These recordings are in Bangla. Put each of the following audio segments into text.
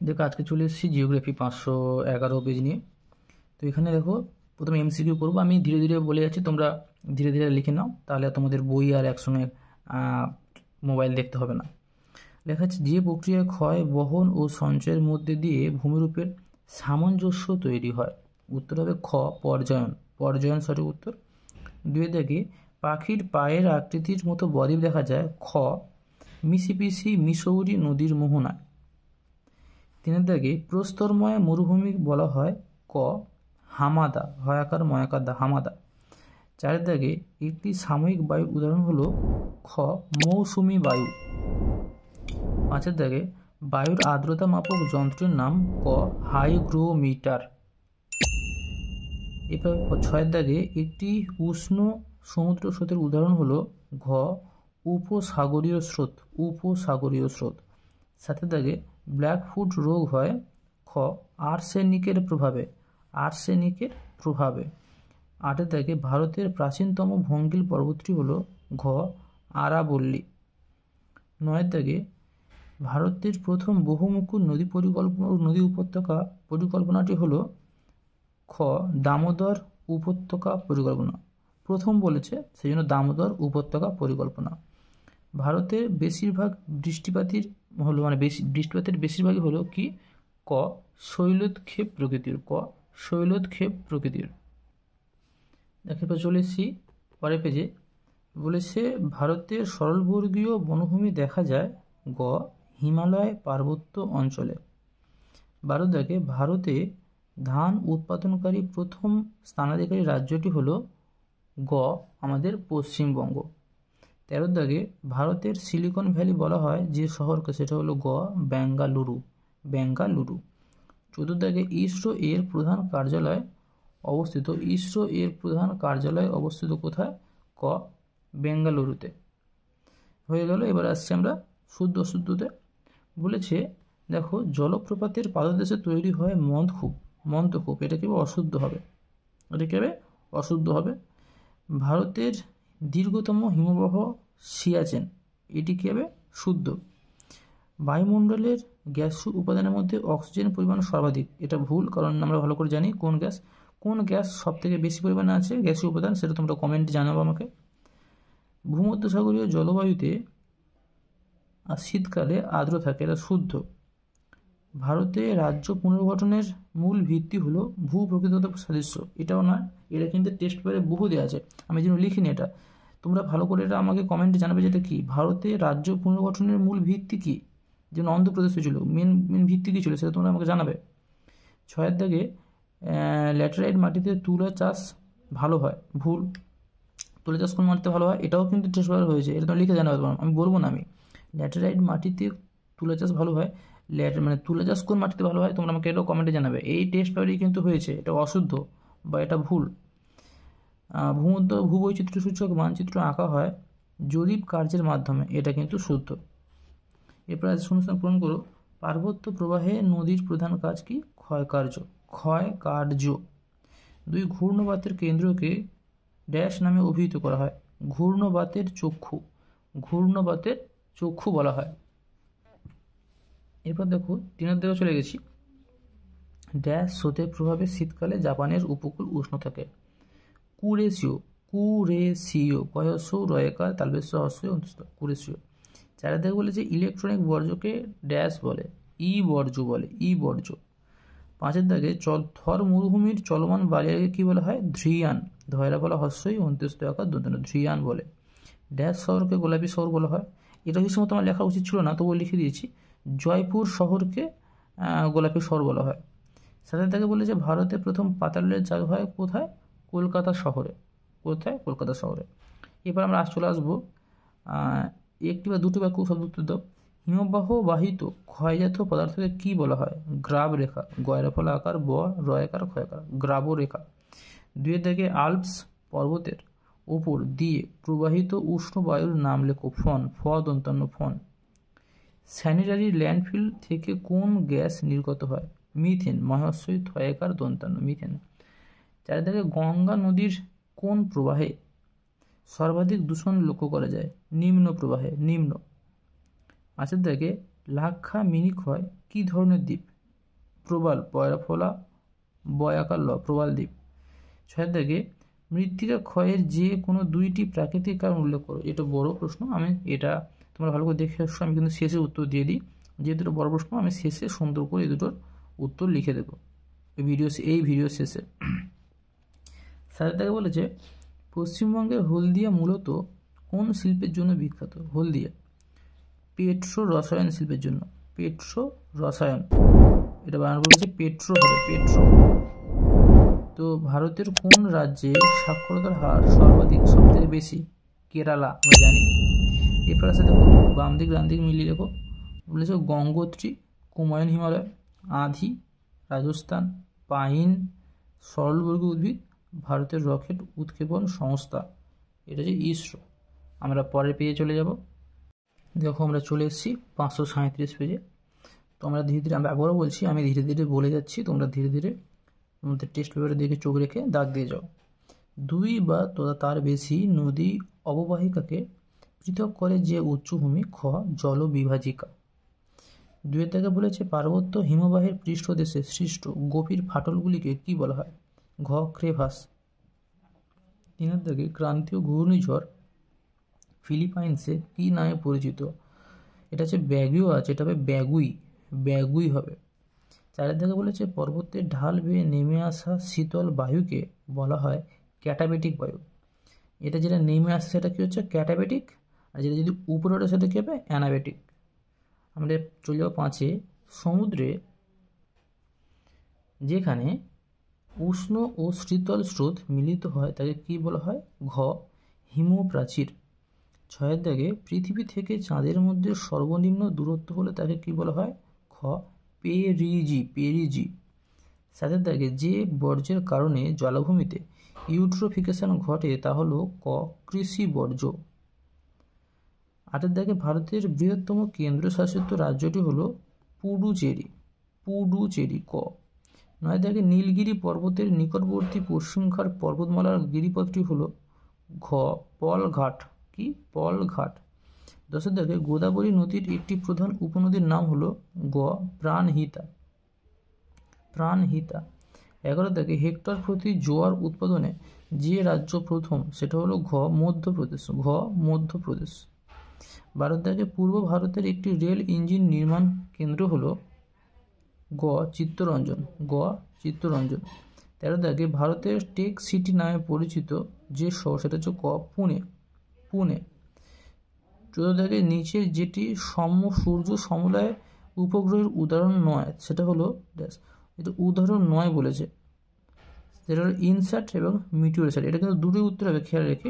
দেখো আজকে চলে এসেছি জিওগ্রাফি 511 পেজ নিয়ে। তো এখানে দেখো প্রথমে এমসিকিউ করবো, আমি ধীরে ধীরে বলে যাচ্ছি, তোমরা ধীরে ধীরে লিখে নাও, তাহলে তোমাদের বই আর একসঙ্গে মোবাইল দেখতে হবে না। লেখা আছে, যে প্রক্রিয়ায় ক্ষয়, বহন ও সঞ্চয়ের মধ্যে দিয়ে ভূমিরূপের সামঞ্জস্য তৈরি হয়। উত্তর হবে খ, পর্যায়ন। পর্যায়ন সঠিক উত্তর। 2 দাগে পাখির পায়ের আকৃতির মতো বদ্বীপ দেখা যায়। খ, মিসিসিপি মিসৌরি নদীর মোহনায়। 3 দাগে প্রস্তরময় মরুভূমি বলা হয়। ক, হামাদা, হয়াকার ময়াকার দা, হামাদা। 4 দাগে একটি সাময়িক বায়ুর উদাহরণ হলো। খ, মৌসুমী বায়ু। 5 দাগে বায়ুর আর্দ্রতা মাপক যন্ত্রের নাম। ক, হাইগ্রোমিটার। এরপর 6 দাগে একটি উষ্ণ সমুদ্র স্রোতের উদাহরণ হলো। ঘ, উপসাগরীয় স্রোত। উপসাগরীয় স্রোত। 7 দাগে ব্ল্যাকফুট রোগ হয়। খ, আর্সেনিকের প্রভাবে। আর্সেনিকের প্রভাবে। 8 দাগে ভারতের প্রাচীনতম ভঙ্গিল পর্বতটি হলো। ঘ, আরাবল্লী। 9 দাগে ভারতের প্রথম বহুমুখী নদী উপত্যকা পরিকল্পনাটি হলো। খ, দামোদর উপত্যকা পরিকল্পনা। প্রথম বলেছে, সেই জন্য দামোদর উপত্যকা পরিকল্পনা। ভারতের বেশিরভাগ বৃষ্টিপাতের বেশিরভাগই হলো কি? ক, শৈলোৎক্ষেপ প্রকৃতির। ক, শৈলোৎক্ষেপ প্রকৃতির। এরপর চলে এসেছি পরের পেজে। বলেছে, ভারতের সরলবর্গীয় বনভূমি দেখা যায়। গ, হিমালয় পার্বত্য অঞ্চলে। 12 দাগে ভারতে ধান উৎপাদনকারী প্রথম স্থানাধিকারী রাজ্যটি হলো। গ, আমাদের পশ্চিমবঙ্গ। 13 দাগে ভারতের সিলিকন ভ্যালি বলা হয় যে শহরকে, সেটা হলো। গ, বেঙ্গালুরু। বেঙ্গালুরু। 14 দাগে ইসরো এর প্রধান কার্যালয় অবস্থিত। ইসরো এর প্রধান কার্যালয় অবস্থিত কোথায়? ক, বেঙ্গালুরুতে। হয়ে গেল। এবার আসছি আমরা শুদ্ধ অশুদ্ধতে। বলেছে, দেখো, জলপ্রপাতের পাদদেশে তৈরি হয় মন্দকূপ। মন্দকূপ, এটা কি অশুদ্ধ হবে? এটা কি হবে? অশুদ্ধ হবে। ভারতের দীর্ঘতম হিমবাহ সিয়াচেন, এটি কি হবে? শুদ্ধ। বায়ুমণ্ডলের গ্যাসীয় উপাদানের মধ্যে অক্সিজেন পরিমাণ সর্বাধিক, এটা ভুল, কারণ আমরা ভালো করে জানি কোন গ্যাস সব থেকে বেশি পরিমাণে আছে গ্যাসীয় উপাদান, সেটা তোমরা কমেন্টে জানাবো আমাকে। ভূমধ্যসাগরীয় জলবায়ুতে আর শীতকালে আর্দ্র থাকে, এটা শুদ্ধ। ভারতে রাজ্য পুনর্গঠনের মূল ভিত্তি হলো ভূ প্রকৃতিগত সাদৃশ্য, এটাও না, এটা কিন্তু টেস্ট পেপারে বহু দেওয়া আছে, আমি যেন লিখিনি এটা। তোমরা ভালো করে এটা আমাকে কমেন্টে জানাবে, যেটা কি ভারতে রাজ্য পুনর্গঠনের মূল ভিত্তি কি। যেমন অন্ধ্রপ্রদেশে ছিল, মেন ভিত্তি কী ছিল সেটা তোমরা আমাকে জানাবে। 6 দাগে ল্যাটেরাইট মাটিতে তুলা চাষ ভালো হয়। ভুল। তুলা চাষ কোন মাটিতে ভালো হয়? এটাও কিন্তু টেস্ট পেপারে হয়েছে, এটা তোমরা লিখে জানাবে, আমি বলবো না। আমি ল্যাটেরাইট মাটিতে তুলা চাষ ভালো হয়, তুলা চাষ কোন মাটিতে ভালো হয় তোমরা আমাকে এটাও কমেন্টে জানাবে। এই টেস্ট পেপারেই কিন্তু হয়েছে, এটা অশুদ্ধ বা এটা ভুল। ভূবৈচিত্র্য সূচক মানচিত্র আঁকা হয় জরিপ কার্যের মাধ্যমে, এটা কিন্তু শুদ্ধ। এরপর শূন্যস্থান পূরণ করো। পার্বত্য প্রবাহে নদীর প্রধান কাজ কি? ক্ষয়কার্য। ক্ষয়কার্য। 2 ঘূর্ণবাতের কেন্দ্রকে ড্যাশ নামে অভিহিত করা হয়। ঘূর্ণবাতের চক্ষু। ঘূর্ণবাতের চক্ষু বলা হয়। এরপর দেখো 3 দিকে চলে গেছি। ড্যাশ স্রোতের প্রভাবে শীতকালে জাপানের উপকূল উষ্ণ থাকে। কুরেশীয়। কুরেশীয়। কয়স্য রয়েকার তালবেশ্য হস্য অন্তস্থ। কুরেশীয়। 4 দিকে বলেছে, ইলেকট্রনিক বর্জ্যকে ড্যাশ বলে। ই বর্জ্য বলে। ই বর্জ্য। 5 দাগে থর মরুভূমির চলমান বালিয়াকে কি বলা হয়? ধ্রিয়ান। ধয়রা বলা হস্যই অন্ত্যস্ত আকার দন্তন্য, ধ্রিয়ান বলে। ড্যাশ শহরকে গোলাপি শহর বলা হয়। এটা হিসেবে তোমার লেখা উচিত ছিল না, তবুও লিখে দিয়েছি। জয়পুর শহরকে গোলাপি শহর বলা হয়। 7 দাগে বলেছে, ভারতে প্রথম পাতাল রেল চালু হয় কোথায়? কলকাতা শহরে। কোথায়? কলকাতা শহরে। এবার আমরা চলে আসবো একটি বা দুটো বাক্য শব্দ উত্তর দাও। হিমবাহ বাহিত ক্ষয়জাত পদার্থকে কি বলা হয়? গ্রাব রেখা। গয়রা ফলা আকার ব, রয়াকার ক্ষয়কার, গ্রাব রেখা। 2 দাগে আল্পস পর্বতের ওপর দিয়ে প্রবাহিত উষ্ণ বায়ুর নাম লেখো। ফন। ফ দন্তান্ন, ফন। স্যানিটারি ল্যান্ডফিল থেকে কোন গ্যাস নির্গত হয়? মিথেন। মহাশয় থয়েকার দন্তান্ন, মিথেন। 4 দাগে গঙ্গা নদীর কোন প্রবাহে সর্বাধিক দূষণ লক্ষ্য করা যায়? নিম্ন প্রবাহে। নিম্ন। 5 দাগে লাক্ষা মিনিকয় কি ধরনের দ্বীপ? প্রবাল পয়রা ফোলা বয়াকার ল প্রবাল দ্বীপ। 6 দাগে মৃত্তিকা ক্ষয়ের যে কোনো দুইটি প্রাকৃতিক কারণ উল্লেখ করো। এটা বড় প্রশ্ন, আমি এটা তোমরা ভালো করে দেখে আসছো। আমি কিন্তু শেষে উত্তর দিয়ে দিই, যেহেতু এটা বড় প্রশ্ন আমি শেষে সুন্দর করে এই দুটোর উত্তর লিখে দেবো এই ভিডিও শেষে। 7 দাগে বলেছে পশ্চিমবঙ্গের হলদিয়া মূলত কোন শিল্পের জন্য বিখ্যাত? হলদিয়া পেট্রো রসায়ন শিল্পের জন্য। পেট্রো রসায়ন, এটা বানান বলেছে পেট্রো হবে, পেট্রো। তো ভারতের কোন রাজ্যে সাক্ষরতার হার সর্বাধিক, সব থেকে বেশি? কেরালা, আমরা জানি। এরপর আছে দেখো বাম দিক ডান দিক মিলিয়ে দেখো, বলেছে গঙ্গোত্রী, কুমায়ুন হিমালয়, আঁধি, রাজস্থান, পাইন, সরলবর্গীয় উদ্ভিদ, ভারতের রকেট উৎক্ষেপণ সংস্থা, এটা হচ্ছে ইসরো। আমরা পরের পেজে চলে যাব। দেখো আমরা চলে এসেছি 537 পেজে। তো আমরা ধীরে ধীরে, আমি আবারও বলছি, আমি ধীরে ধীরে বলে যাচ্ছি, তোমরা ধীরে ধীরে তোমাদের টেস্ট পেপারে দেখে চোখ রেখে দাগ দিয়ে যাও। 2 বা তার বেশি নদী অববাহিকাকে পৃথক করে যে উচ্চভূমি। খ জলবিভাজিকা। 2 থেকে বলেছে পার্বত্য হিমবাহের পৃষ্ঠদেশে সৃষ্ট গভীর ফাটলগুলিকে কি বলা হয়? ঘ ক্রেভাস। 3 থেকে ক্রান্তীয় ঘূর্ণিঝড় ফিলিপাইন্সে কি নামে পরিচিত? এটা হচ্ছে ব্যাগুই আছে, এটা হবে ব্যাগুই হবে। 4 থেকে বলেছে পর্বতের ঢাল বেয়ে নেমে আসা শীতল বায়ুকে বলা হয় ক্যাটাবেটিক বায়ু। এটা যেটা নেমে আসে সেটা কি হচ্ছে? ক্যাটাবেটিক। আর যেটা যদি উপরে ওঠে সেটা কি হবে? অ্যানাবেটিক। আমরা চলে যাবো 5-এ। সমুদ্রে যেখানে উষ্ণ ও শীতল স্রোত মিলিত হয় তাকে কি বলা হয়? ঘ হিমপ্রাচীর। 6 দাগে পৃথিবী থেকে চাঁদের মধ্যে সর্বনিম্ন দূরত্ব হলে তাকে কি বলা হয়? খ পেরিজি। 7 দাগে যে বর্জ্যের কারণে জলাভূমিতে ইউট্রোফিকেশন ঘটে তা হলো ক কৃষি বর্জ্য। 8 দাগে ভারতের বৃহত্তম কেন্দ্রশাসিত রাজ্যটি হলো পুডুচেরি ক। 9 দাগে নীলগিরি পর্বতের নিকটবর্তী পশ্চিমঘাট পর্বতমালার গিরিপথটি হলো ঘ পলঘাট। কি? পলঘাট। 10 দাগে গোদাবরী নদীর একটি প্রধান উপনদীর নাম হলো গ প্রাণহিতা। 11 দাগে হেক্টর প্রতি জোয়ার উৎপাদনে যে রাজ্য প্রথম সেটা হলো ঘ মধ্যপ্রদেশ। 12 দাগে পূর্ব ভারতের একটি রেল ইঞ্জিন নির্মাণ কেন্দ্র হলো গ চিত্তরঞ্জন। 13 দাগে ভারতের টেক সিটি নামে পরিচিত যে শহর সেটা হচ্ছে ক পুনে। 14 দাগে নিচের যেটি সূর্য সমলয় উপগ্রহের উদাহরণ নয় সেটা হলো ড্যাশ। এটা উদাহরণ নয় বলেছে, যেটা হলো ইনস্যাট এবং মিটিওরস্যাট। এটা কিন্তু দুটোই উত্তর হবে, খেয়াল রেখে।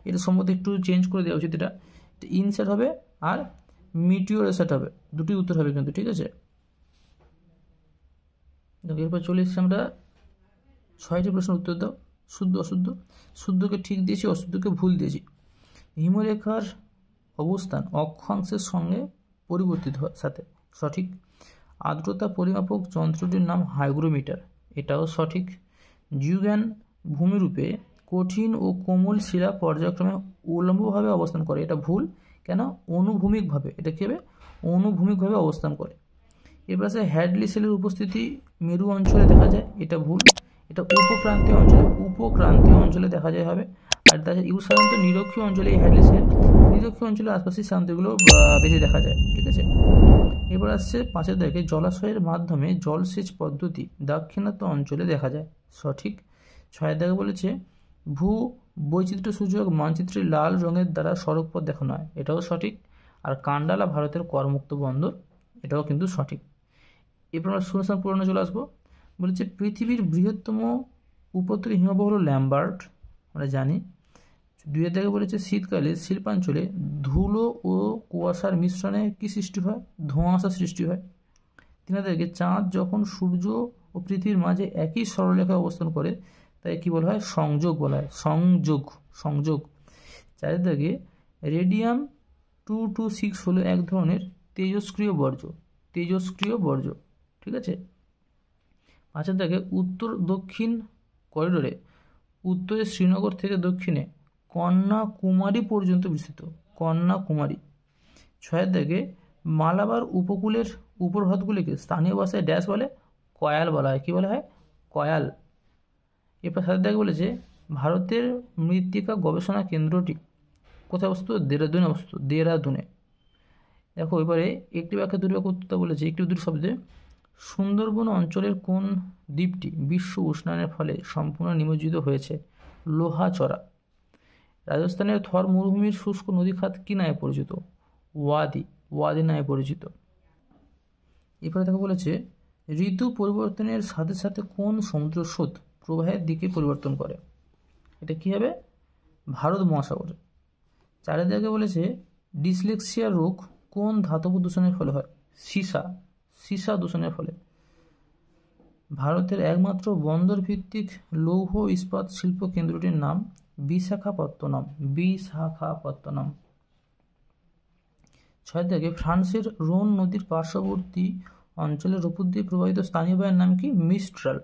এটা সম্ভবত একটু চেঞ্জ করে দেওয়া উচিত, এটা ইনস্যাট হবে আর মিটিওরস্যাট হবে, দুটোই উত্তর হবে কিন্তু, ঠিক আছে। এরপর চলে এসেছি আমরা 6টি প্রশ্নের উত্তর দাও। শুদ্ধ অশুদ্ধ। শুদ্ধকে ঠিক দিয়েছি, অশুদ্ধকে ভুল দিয়েছি। হিমরেখার অবস্থান অক্ষাংশের সঙ্গে পরিবর্তিত হয় সাথে, সঠিক। আর্দ্রতা পরিমাপক যন্ত্রটির নাম হাইগ্রোমিটার, এটাও সঠিক। জিওজ্ঞান ভূমিরূপে কঠিন ও কোমল শিলা পর্যায়ক্রমে উল্লম্বভাবে অবস্থান করে, এটা ভুল। কেন? অনুভূমিকভাবে, এটা কি হবে? অনুভূমিকভাবে অবস্থান করে। এবার আছে হ্যাডলি সেলের উপস্থিতি মেরু অঞ্চলে দেখা যায়, এটা ভুল। এটা উপক্রান্তীয় অঞ্চলে দেখা যায় হবে। আর তাছাড়া সাধারণত নিরক্ষীয় অঞ্চলে এই হ্যাডলি সেল, নিরক্ষীয় অঞ্চলের আশপাশে সাধারণত এগুলো বেশি দেখা যায়, ঠিক আছে। এবার আসছে 5 দাগে জলাশয়ের মাধ্যমে জলসেচ পদ্ধতি দাক্ষিণাত্য অঞ্চলে দেখা যায়, সঠিক। 6 দাগে বলেছে ভূ বৈচিত্র্য সূচক মানচিত্রে লাল রঙের দ্বারা সড়কপথ দেখানো হয়, এটাও সঠিক। আর কান্ডালা ভারতের করমুক্ত বন্দর, এটাও কিন্তু সঠিক। এরপর আমরা শূন্যস্থান পূরণে চলে আসবো। বলেছে পৃথিবীর বৃহত্তম উপত্যকা হিমবাহ হলো ল্যাম্বার্ট, আমরা জানি। 2 দাগে বলেছে শীতকালে শিল্পাঞ্চলে ধুলো ও কুয়াশার মিশ্রণে কি সৃষ্টি হয়? ধোঁয়াশা সৃষ্টি হয়। 3 দাগে চাঁদ যখন সূর্য ও পৃথিবীর মাঝে একই সরলরেখায় অবস্থান করে তাই কি বলা হয়? সংযোগ বলা হয়, সংযোগ। 4 দাগে রেডিয়াম 226 হলো এক ধরনের তেজস্ক্রিয় বর্জ্য, ঠিক আছে। 5 দাগে উত্তর দক্ষিণ করিডোরে উত্তরে শ্রীনগর থেকে দক্ষিণে কন্যাকুমারী পর্যন্ত বিস্তৃত, কন্যাকুমারী। 6 দাগে মালাবার উপকূলের উপহ্রদগুলিকে স্থানীয় ভাষায় ড্যাশ বলে? ক কয়াল বলা হয়। কী বলা হয়? কয়াল। এরপর সাথে দেখে বলেছে ভারতের মৃত্তিকা গবেষণা কেন্দ্রটি কোথায় অবস্থিত? দেরাদুনে অবস্থিত। দেরাদুনে। দেখো এবারে একটি বাক্যে দুটি বাক্য উত্তরটা বলেছে। একটি দুটি শব্দে সুন্দরবন অঞ্চলের কোন দ্বীপটি বিশ্ব উষ্ণায়নের ফলে সম্পূর্ণ নিমজ্জিত হয়েছে? লোহাচড়া। রাজস্থানের থর মরুভূমির শুষ্ক নদীখাত কী নামে পরিচিত? ওয়াদি। ওয়াদি নামে পরিচিত। এরপরে দেখো বলেছে ঋতু পরিবর্তনের সাথে সাথে কোন সমুদ্র স্রোত প্রবাহের দিকে পরিবর্তন করে? এটা কী হবে? ভারত মহাসাগরে। চারিদিকে বলেছে ডিসলেক্সিয়া রোগ কোন ধাতব দূষণের ফলে হয়? সীসা। সীসা দূষণের ফলে। ভারতের একমাত্র বন্দর ভিত্তিক লৌহ ইস্পাত শিল্প কেন্দ্রটির নাম বিশাখাপত্তনম। বিশাখাপত্তনম। 6 থেকে ফ্রান্সের রোন নদীর পার্শ্ববর্তী অঞ্চলের উপর দিয়ে প্রবাহিত স্থানীয় বায়ুর নাম কি? মিস্ট্রাল।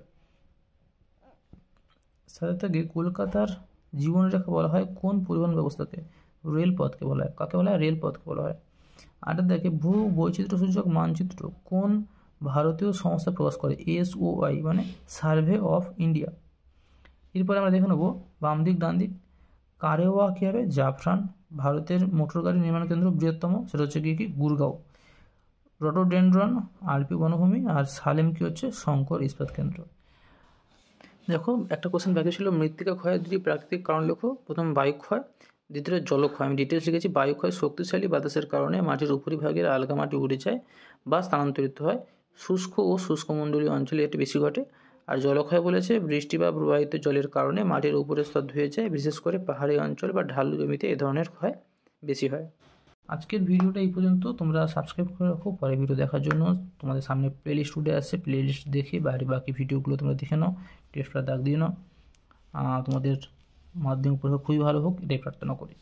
7 থেকে কলকাতার জীবনরেখা বলা হয় কোন পরিবহন ব্যবস্থাকে? রেলপথকে বলা হয়। কাকে বলা হয়? রেলপথকে বলা হয়। 8 থেকে ভূ বৈচিত্র্য সূচক মানচিত্র কোন ভারতীয় সংস্থা প্রকাশ করে? SOI মানে সার্ভে অফ ইন্ডিয়া। এরপরে আমরা দেখে নেব বাম দিক ডান দিক। কারেওয়া কী হবে? জাফরান। ভারতের মোটর গাড়ি নির্মাণ কেন্দ্র বৃহত্তম, সেটা হচ্ছে কি? গুরগাঁও। রটোডেন্ড্রন আলপি বনভূমি। আর সালেম কি হচ্ছে? শঙ্কর ইস্পাত কেন্দ্র। দেখো একটা কোশ্চেন বাকি ছিল, মৃত্তিকা ক্ষয়ের দুটি প্রাকৃতিক কারণ লেখো। প্রথম বায়ুক্ষয়, দ্বিতীয় জলক্ষয়। আমি ডিটেলস লিখেছি। বায়ুক্ষয় শক্তিশালী বাতাসের কারণে মাটির উপরিভাগের আলগা মাটি উড়ে যায় বা স্থানান্তরিত হয়। শুষ্ক ও শুষ্কমণ্ডলীয় অঞ্চলে এটি বেশি ঘটে। আর জলক্ষয় বলেছে বৃষ্টি বা প্রবাহিত জলের কারণে মাটির উপরের স্তর ধুয়ে যায়, বিশেষ করে পাহাড়ি অঞ্চল বা ঢালু জমিতে এ ধরনের ক্ষয় বেশি হয়। আজকের ভিডিওটা এই পর্যন্ত। তোমরা সাবস্ক্রাইব করে রাখো পরের ভিডিও দেখার জন্য। তোমাদের সামনে প্লেলিস্ট উঠে আসছে, প্লেলিস্ট দেখে বাইরে বাকি ভিডিওগুলো তোমরা দেখে নাও, টেস্টটা দাগ দিয়ে নাও। তোমাদের মাধ্যমিক পরীক্ষা খুবই ভালো হোক এটাই প্রার্থনা করি।